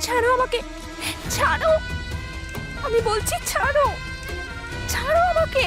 ছাড়ো আমাকে, ছাড়ো, আমি বলছি ছাড়ো, ছাড়ো আমাকে।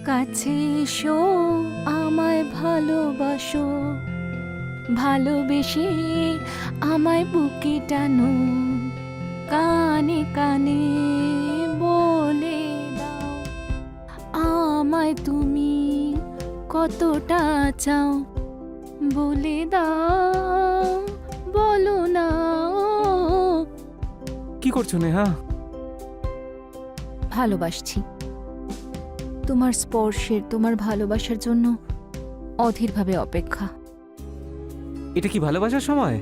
কাছে এসো, আমায় ভালোবাসো, ভালোবেসে আমায় বুকে টানো, কানে কানে বলে দাও আমায় তুমি কতটা চাও, বলে দাও, বলো না। কি করছো নেহা? ভালোবাসছি, তোমার স্পর্শের, তোমার ভালোবাসার জন্য অধীরভাবে অপেক্ষা। এটা কি ভালোবাসার সময়?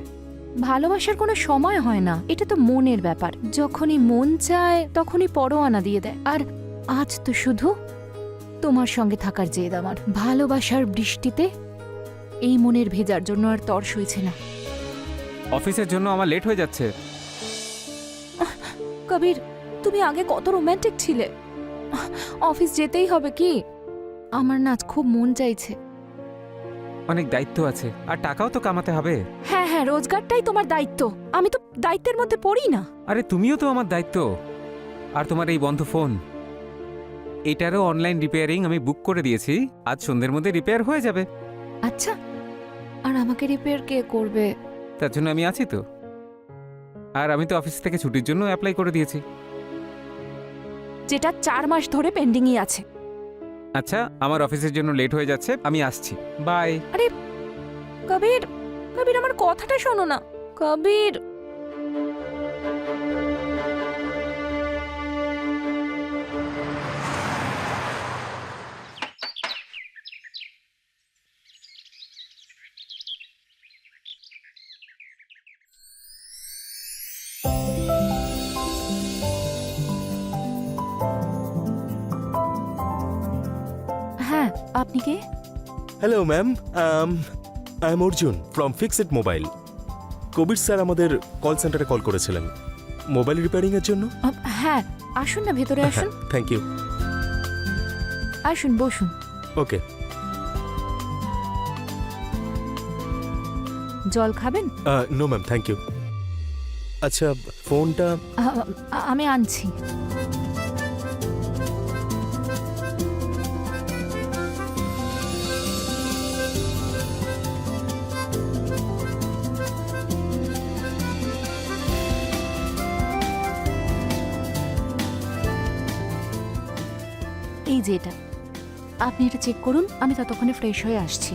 ভালোবাসার কোনো সময় হয় না, এটা তো মনের ব্যাপার। যখনই মন চায় তখনই পরোয়ানা দিয়ে দেয়। আর আজ তো শুধু তোমার সঙ্গে থাকার জেদ আমার। ভালোবাসার বৃষ্টিতে এই মনের ভেজার জন্য আর তর সইছে না। অফিসের জন্য আমার লেট হয়ে যাচ্ছে। কবির, তুমি আগে কত রোম্যান্টিক ছিলে। অফিস যেতেই হবে কি? আমার নাচ খুব মন চাইছে। অনেক দায়িত্ব আছে, আর টাকাও তো কামাতে হবে। হ্যাঁ হ্যাঁ, রোজগারটাই তোমার দায়িত্ব, আমি তো দায়িত্বের মধ্যে পড়ি না। আরে তুমিও তো আমার দায়িত্ব। আর তোমার এই বন্ধ ফোন, এটারও অনলাইন রিপেয়ারিং আমি বুক করে দিয়েছি, আজ সন্ধ্যের মধ্যে রিপেয়ার হয়ে যাবে। আচ্ছা, আর আমাকে রিপেয়ার কে করবে? তার জন্য আমি আছি তো। আর আমি তো অফিস থেকে ছুটির জন্য অ্যাপ্লাই করে দিয়েছি। যেটা 4 মাস ধরে পেন্ডিংই আছে। আচ্ছা, আমার অফিসের জন্য লেট হয়ে যাচ্ছে, আমি আসছি, বাই। আরে কবির, কবির আমার কথাটা শোনো না। কবির, হ্যাঁ আপনি কে? Hello ma'am, I am Arjun from fixed mobile. Kabir sir আমাদের কল সেন্টারে কল করেছিলেন মোবাইল রিপেয়ারিংয়ের জন্য। হ্যাঁ, আসুন না, ভেতরে আসুন। Thank you. আসুন, বসুন। ওকে। জল খাবেন? No ma'am, thank you. আচ্ছা, ফোনটা আমি আনছি। এই যে এটা, আপনি এটা চেক করুন, আমি ততক্ষণে ফ্রেশ হয়ে আসছি।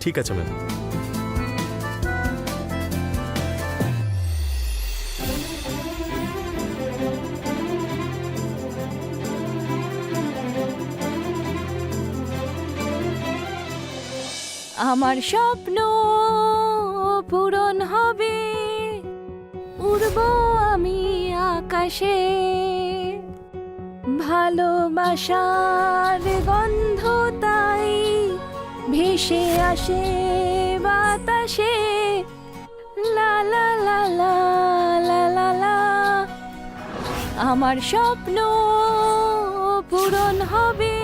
ঠিক আছে ম্যাম। আমার স্বপ্ন পূরণ হবে, উড়ব আমি আকাশে, ভালোবাসার গন্ধ তাই ভেসে আসে বাতাসে, লা লা লা লা লা লা লা। আমার স্বপ্ন পূরণ হবে,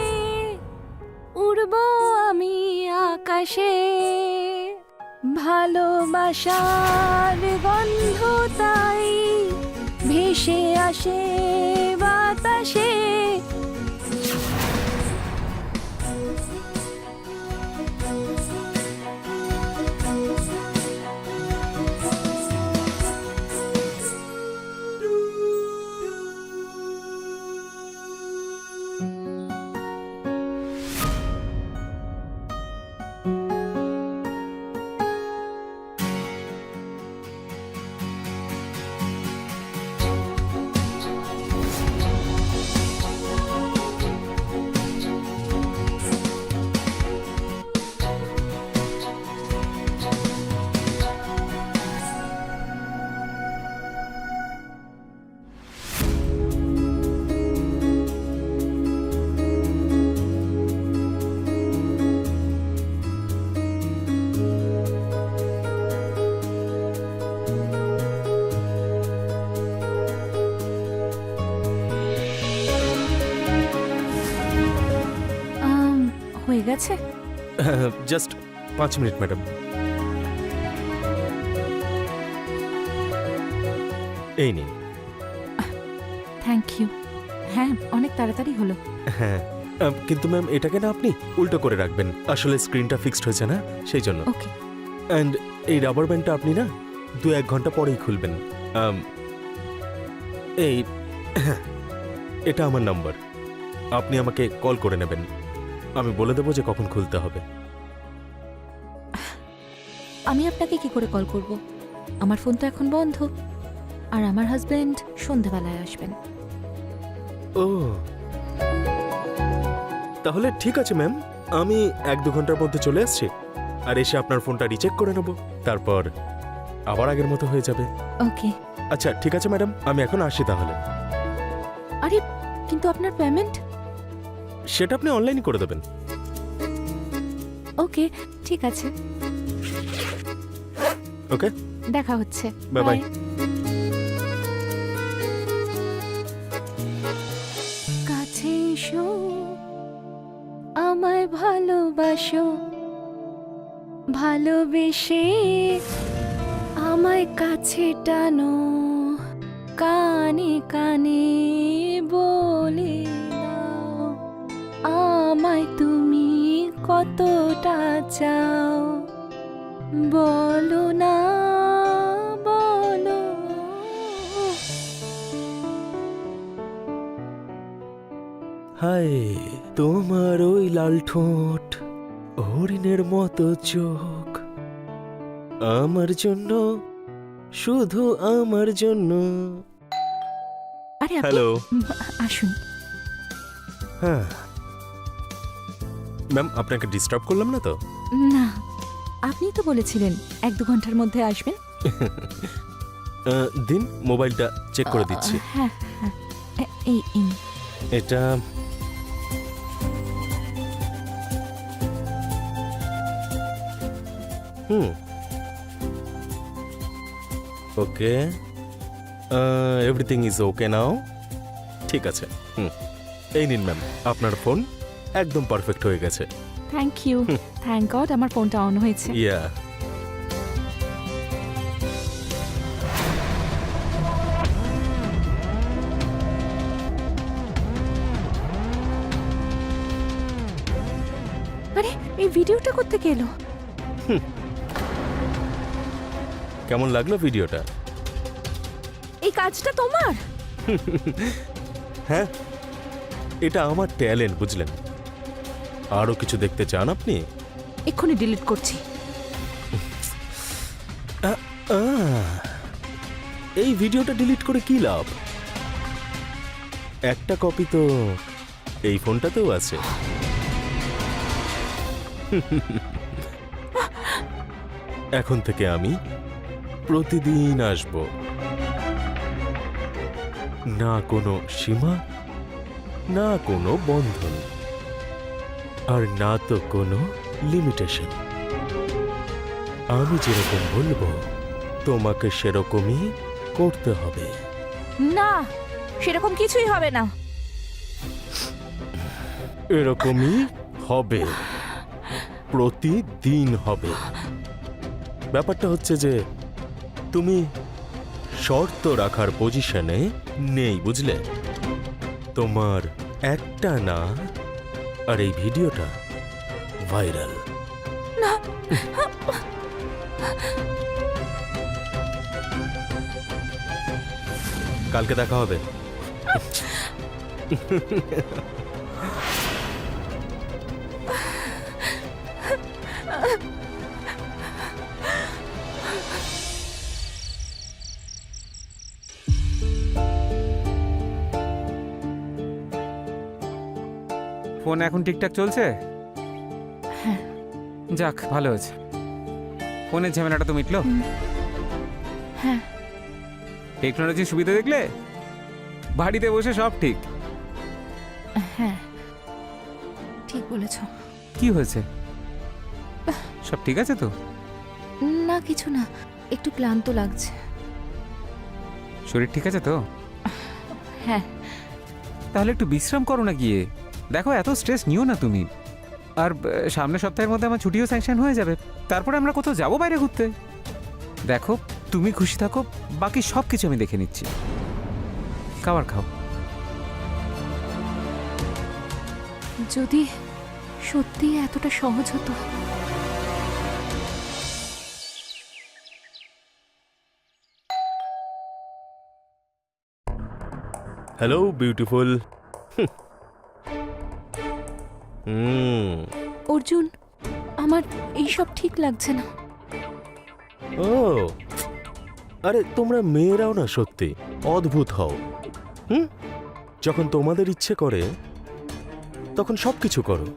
উড়ব আমি আকাশে, ভালোবাসার গন্ধ তাই ভেসে আসে বাতাসে। Just 5 minute madam. এই নিন। Thank you. হ্যাঁ, অনেক তাড়াতাড়ি হলো। হ্যাঁ, কিন্তু ম্যাম এটাকে না আপনি উল্টো করে রাখবেন, আসলে স্ক্রিনটা ফিক্সড হয়েছে না সেই জন্য। ওকে। অ্যান্ড এই রাবার ব্যান্ডটা আপনি না 2-1 ঘন্টা পরেই খুলবেন। এই এটা আমার নাম্বার, আপনি আমাকে কল করে নেবেন, আমি বলে দেবো যে কখন খুলতে হবে। আমি আপনাকে কি করে কল করব? আমার ফোন তো এখন বন্ধ, আর আমার হাজবেন্ড সন্ধেবেলায় আসবেন। ও তাহলে ঠিক আছে ম্যাম, আমি 1-2 ঘন্টার মধ্যে চলে আসছি, আর এসে আপনার ফোনটা রিচেক করে নেব, তারপর আবার আগের মতো হয়ে যাবে। ওকে। আচ্ছা ঠিক আছে ম্যাডাম, আমি এখন আসি তাহলে। আরে কিন্তু আপনার পেমেন্ট? সেটা আপনি অনলাইন করে দেবেন। ওকে, ঠিক আছে। ওকে, দেখা হচ্ছে। Bye bye. কাছে এসো, আমায় ভালোবাসো, ভালোবেসে আমায় কাছে টানো, কানে কানে বলে দাও আমায় তুমি কতটা চাও, বলো না বলো। হায় তোমার ওই লাল ঠোঁট, হরিণের মতো চোখ, আমার জন্য, শুধু আমার জন্য। আরে আপনি হ্যালো। আসুন। হ্যাঁ ম্যাম, আপনাকে ডিস্টার্ব করলাম না তো? না, আপনি তো বলেছিলেন 1-2 ঘন্টার মধ্যে আসবেন। দিন, মোবাইলটা চেক করে দিচ্ছি। হ্যাঁ হ্যাঁ, এই এটা ওকে, এভরিথিং ইজ ওকে নাও। ঠিক আছে, এই নিন ম্যাম, আপনার ফোন একদম পারফেক্ট হয়ে গেছে। Thank you. থ্যাংক গড আমার ফোনটা অন হয়েছে। ইয়া, আরে এই ভিডিওটা কোত্থেকে এলো? কেমন লাগলো ভিডিওটা? এই কাজটা তোমার? হ্যাঁ, এটা আমার ট্যালেন্ট, বুঝলেন? আরো কিছু দেখতে চান আপনি? এক্ষুনি ডিলিট করছি। এই ভিডিওটা ডিলিট করে কি লাভ? একটা কপি তো এই ফোনটাতেও আছে। এখন থেকে আমি প্রতিদিন আসব, না কোনো সীমা, না কোনো বন্ধন, আর না তো কোনো লিমিটেশন। আমি যেরকম বলবো তোমাকে সেরকমই করতে হবে। না, সেরকম কিছুই হবে না। এরকমই হবে, প্রতিদিন হবে। ব্যাপারটা হচ্ছে যে তুমি শর্ত রাখার পজিশনে নেই, বুঝলে? তোমার একটা না, আর এই ভিডিওটা ভাইরাল। না, কালকে দেখা হবে। ফোন এখন ঠিকঠাক চলছে? হ্যাঁ। যাক, ভালো হয়েছে। ফোনের ঝামেলাটা তো মিটলো। হ্যাঁ। টেকনোলজির সুবিধা দেখলে, বাড়িতে বসে সব ঠিক। হ্যাঁ, ঠিক বলেছ। কি হয়েছে? সব ঠিক আছে তো? না, কিছু না, একটু ক্লান্ত লাগছে। শরীর ঠিক আছে তো? হ্যাঁ। তাহলে একটু বিশ্রাম করো না গিয়ে। দেখো, এত স্ট্রেস নিও না তুমি। আর সামনের সপ্তাহের মধ্যে আমার ছুটিও স্যাংশন হয়ে যাবে, তারপরে আমরা কোথাও যাবো বাইরে ঘুরতে। দেখো, তুমি খুশি থাকো, বাকি সব কিছু আমি দেখে নিচ্ছি। খাবার খাও। যদি সত্যি এতটা সহজ হতো। Hello beautiful. অর্জুন, আমার এইসব ঠিক লাগছে না। ও আরে তোমরা মেয়েরাও না সত্যি অদ্ভুত হও। যখন তোমাদের ইচ্ছে করে তখন সবকিছু করো,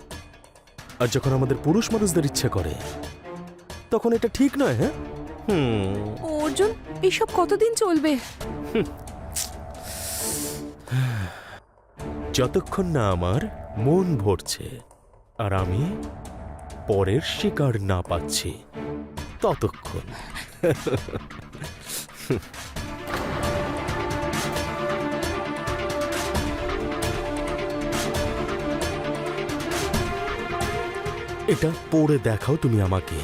আর যখন আমাদের পুরুষ মানুষদের ইচ্ছে করে তখন এটা ঠিক নয়। হ্যাঁ অর্জুন, এইসব কতদিন চলবে? যতক্ষণ না আমার মন ভরছে আর আমি পরের শিকার না পাচ্ছি ততক্ষণ। এটা পড়ে দেখাও তুমি আমাকে।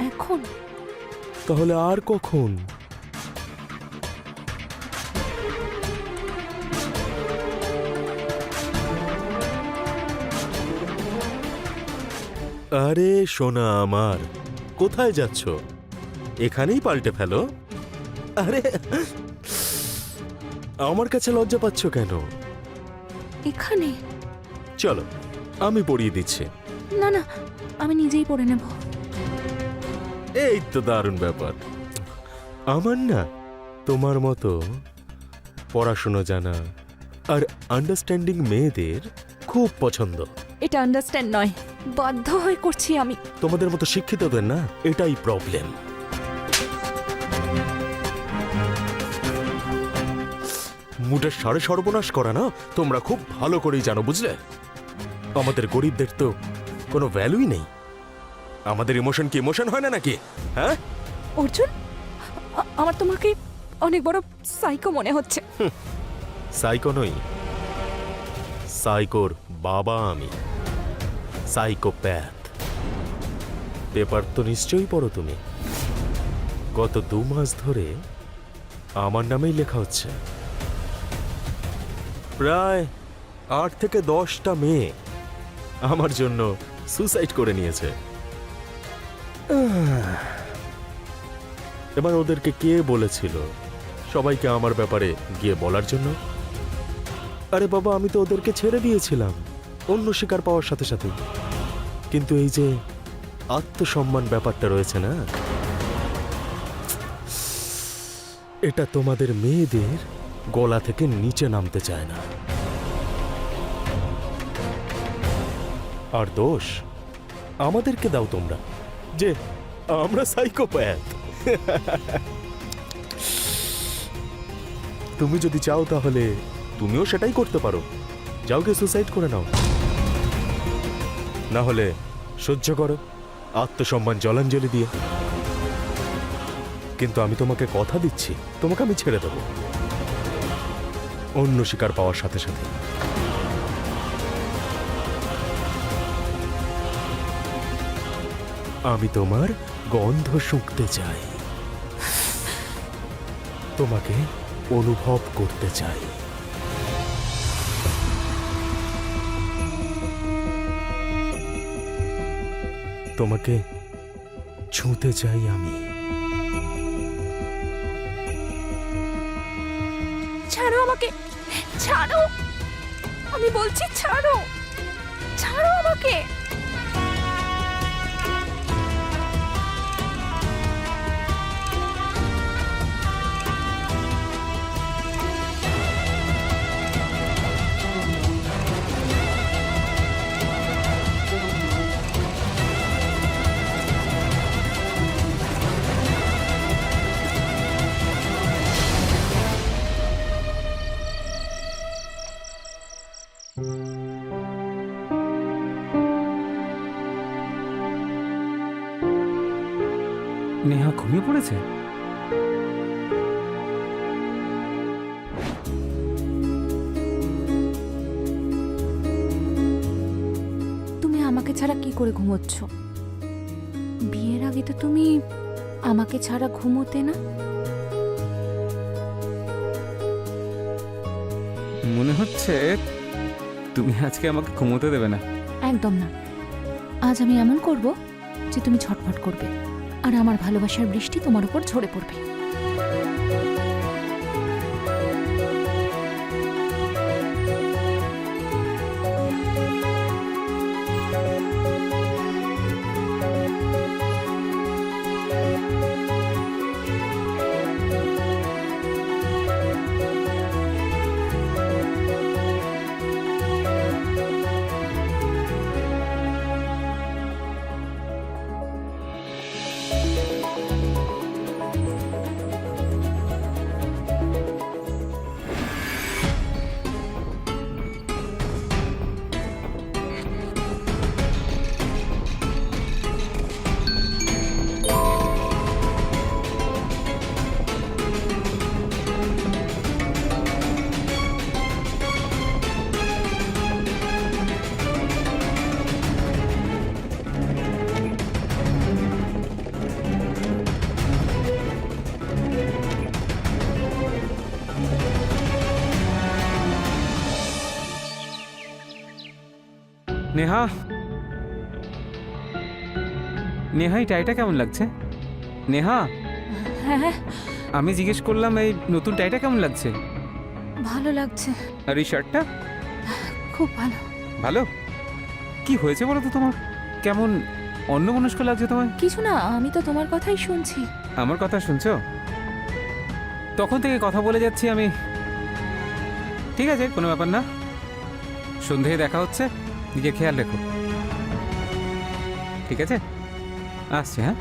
এখন? তাহলে আর কখন? আরে সোনা আমার, কোথায় যাচ্ছ? এখানেই পাল্টে ফেলো। আরে আমার কাছে লজ্জা পাচ্ছ কেন? এখানে? চলো আমি পড়িয়ে দিচ্ছি। না না, আমি নিজেই পড়ে নেব। এই তো দারুণ ব্যাপার। আমার না তোমার মতো পড়াশুনো জানা আর আন্ডারস্ট্যান্ডিং মেয়েদের খুব পছন্দ। এটা আন্ডারস্ট্যান্ড নয়, বাধ্য হয়ে করছি আমি। তোমাদের মতো শিক্ষিতদের না এটাই প্রবলেম। মুডের সাড়ে সর্বনাশ করা না তোমরা খুব ভালো করেই জানো, বুঝলে? আমাদের গরিবদের তো কোনো ভ্যালুই নেই। আমাদের ইমোশন কি ইমোশন হয় না নাকি? হ্যাঁ অর্জুন, আমার তোমাকে অনেক বড় সাইকো মনে হচ্ছে। সাইকো নই, সাইকোর বাবা আমি, সাইকোপ্যাথ। পেপার তো নিশ্চয়ই পড়ো তুমি। গত 2 মাস ধরে আমার নামেই লেখা হচ্ছে। প্রায় 8 থেকে 10টা মেয়ে আমার জন্য সুসাইড করে নিয়েছে। এবার ওদেরকে কে বলেছিল সবাইকে আমার ব্যাপারে গিয়ে বলার জন্য? আরে বাবা, আমি তো ওদেরকে ছেড়ে দিয়েছিলাম অন্য শিকার পাওয়ার সাথে সাথে। কিন্তু এই যে আত্মসম্মান ব্যাপারটা রয়েছে না, এটা তোমাদের মেয়েদের গলা থেকে নিচে নামতে চায় না। আর দোষ আমাদেরকে দাও তোমরা যে আমরা সাইকোপ্যাথ। তুমি যদি চাও তাহলে তুমিও সেটাই করতে পারো। যাও গিয়ে সুসাইড করে নাও, না হলে সহ্য করো আত্মসম্মান জলাঞ্জলি দিয়ে। কিন্তু আমি তোমাকে কথা দিচ্ছি, তোমাকে আমি ছেড়ে দেব অন্য শিকার পাওয়ার সাথে সাথে। আমি তোমার গন্ধ শুঁকতে চাই, তোমাকে অনুভব করতে চাই। তোমাকে ছুঁতে চাই আমি। ছাড়ো আমাকে, ছাড়ো, আমি বলছি ছাড়ো, ছাড়ো আমাকে। নেহা ঘুমিয়ে পড়েছে? আমাকে ছাড়া কি করে ঘুমোচ্ছ? বিয়ের আগে তো তুমি আমাকে ছাড়া ঘুমোতে না। মনে হচ্ছে তুমি আজকে আমাকে ঘুমোতে দেবে না। একদম না। আজ আমি এমন করব যে তুমি ছটফট করবে, আর আমার ভালোবাসার বৃষ্টি তোমার উপর ঝরে পড়বে। নেহা, নেহা এই টাইটা কেমন লাগছে? নেহা, হ্যাঁ, আমি জিজ্ঞেস করলাম এই নতুন টাইটা কেমন লাগছে? ভালো লাগছে, আর এই শার্টটা? খুব ভালো। ভালো? কি হয়েছে বলো তো তোমার? কেমন অন্যমনস্ক লাগছে তোমার? কিছু না, আমি তো তোমার কথাই শুনছি। আমার কথা শুনছো? তখন থেকে কথা বলে যাচ্ছি আমি। ঠিক আছে, কোনো ব্যাপার না। সন্ধেয় দেখা হচ্ছে, নিজের খেয়াল রেখো। ঠিক আছে, আসছি। হ্যাঁ,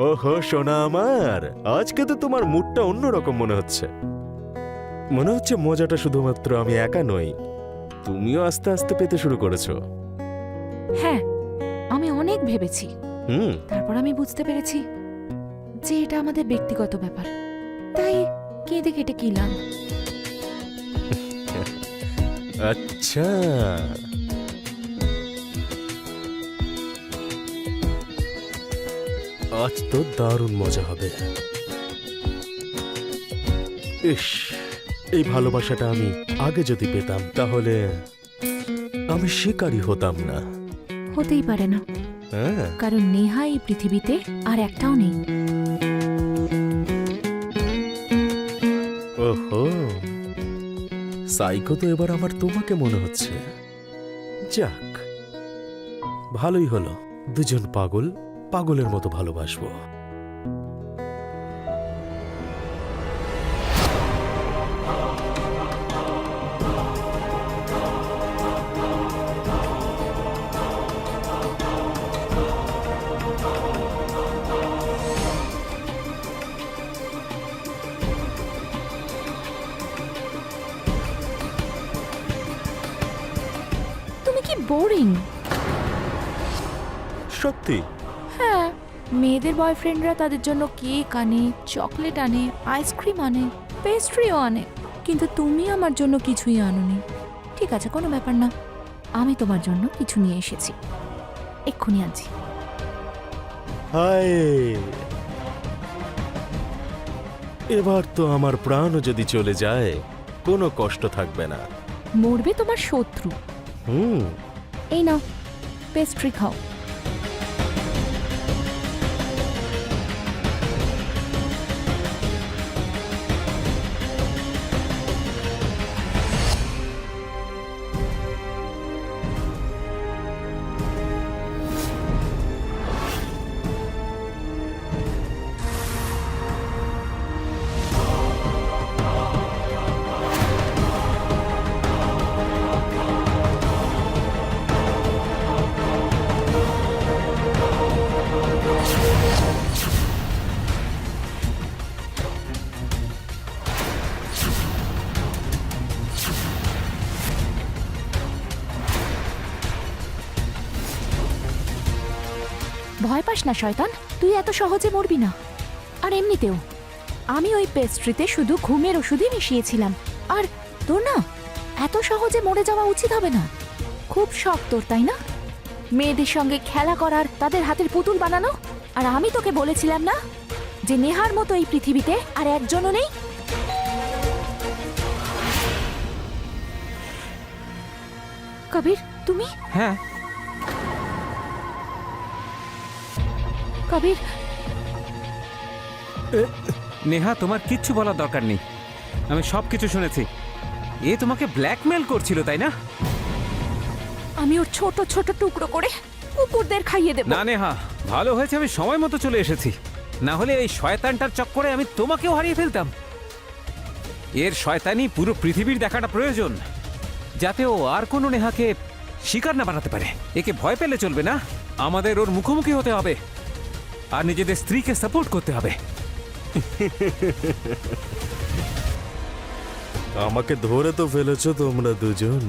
ওহো সোনা আমার, আজকে তো তোমার মুডটা অন্যরকম মনে হচ্ছে। মনে হচ্ছে মজাটা শুধুমাত্র আমি একা নই, তুমিও আস্তে আস্তে পেতে শুরু করেছো। হ্যাঁ, আমি অনেক ভেবেছি, হুম। তারপর আমি বুঝতে পেরেছি যে এটা আমাদের ব্যক্তিগত ব্যাপার। তাই কেঁদে কেটে কি লাভ? আচ্ছা, আজ তো দারুণ মজা হবে। ইস, এই ভালোবাসাটা আমি আগে যদি পেতাম তাহলে আমি শিকারী হতাম না। হতেই পারে না, হ্যাঁ, কারণ নেহা এই পৃথিবীতে আর একটাও নেই। ওহো, সাইকো তো এবার আমার তোমাকে মনে হচ্ছে। যাক, ভালোই হলো, দুজন পাগল পাগলের মতো ভালোবাসবো। তুমি কি বোরিং! সত্যি? হ্যাঁ, মেয়েদের বয়ফ্রেন্ডরা তাদের জন্য কেক আনে, চকলেট আনে, আইসক্রিম আনে, পেস্ট্রিও আনে, কিন্তু তুমি আমার জন্য কিছুই আনোনি। ঠিক আছে, কোনো ব্যাপার না, আমি তোমার জন্য কিছু নিয়ে এসেছি, এক্ষুনি আনছি। হায়, এবার তো আমার প্রাণও যদি চলে যায় কোনো কষ্ট থাকবে না। মরবে তোমার শত্রু। হুম। এই নাও, পেস্ট্রি খাও। ভয় পাস না শয়তান, তুই এত সহজে মরবি না। আর এমনিতেও আমি ওই পেস্ট্রিতে শুধু ঘুমের ওষুধই মিশিয়েছিলাম। আর তোর না এত সহজে মরে যাওয়া উচিত হবে না। খুব শখ তোর, তাই না, মেয়েদের সঙ্গে খেলা করার, তাদের হাতের পুতুল বানানো? আর আমি তোকে বলেছিলাম না যে নেহার মতো এই পৃথিবীতে আর একজনও নেই? কবির, তুমি? হ্যাঁ, কবির, নেহা তোমার কিচ্ছু বলার দরকার নেই, আমি সব কিছু শুনেছি। এ তোমাকে ব্ল্যাকমেল করছিল, তাই না? আমি ওর ছোট ছোট টুকরো করে কুকুরদের খাইয়ে দেব। না নেহা, ভালো হয়েছে আমি সময় মতো চলে এসেছি, না হলে এই শয়তানটার চক্করে আমি তোমাকেও হারিয়ে ফেলতাম। এর শয়তানি পুরো পৃথিবীর দেখাটা প্রয়োজন, যাতে ও আর কোনো নেহাকে শিকার না বানাতে পারে। একে ভয় পেলে চলবে না, আমাদের ওর মুখোমুখি হতে হবে আর নিজেদের স্ত্রীকে সাপোর্ট করতে হবে। আমাকে ধরে তো ফেলেছো তোমরা দুজন,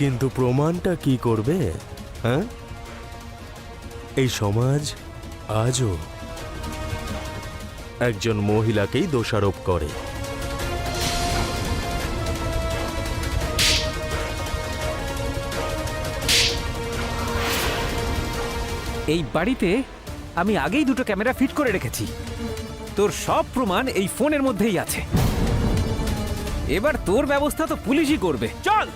কিন্তু প্রমাণটা কি করবে? হ্যাঁ, এই সমাজ আজও একজন মহিলাকেই দোষারোপ করে। এই বাড়িতে আমি আগেই দুটো ক্যামেরা ফিট করে রেখেছি, তোর সব প্রমাণ এই ফোনের মধ্যেই আছে। এবার তোর ব্যবস্থা তো পুলিশই করবে। চল।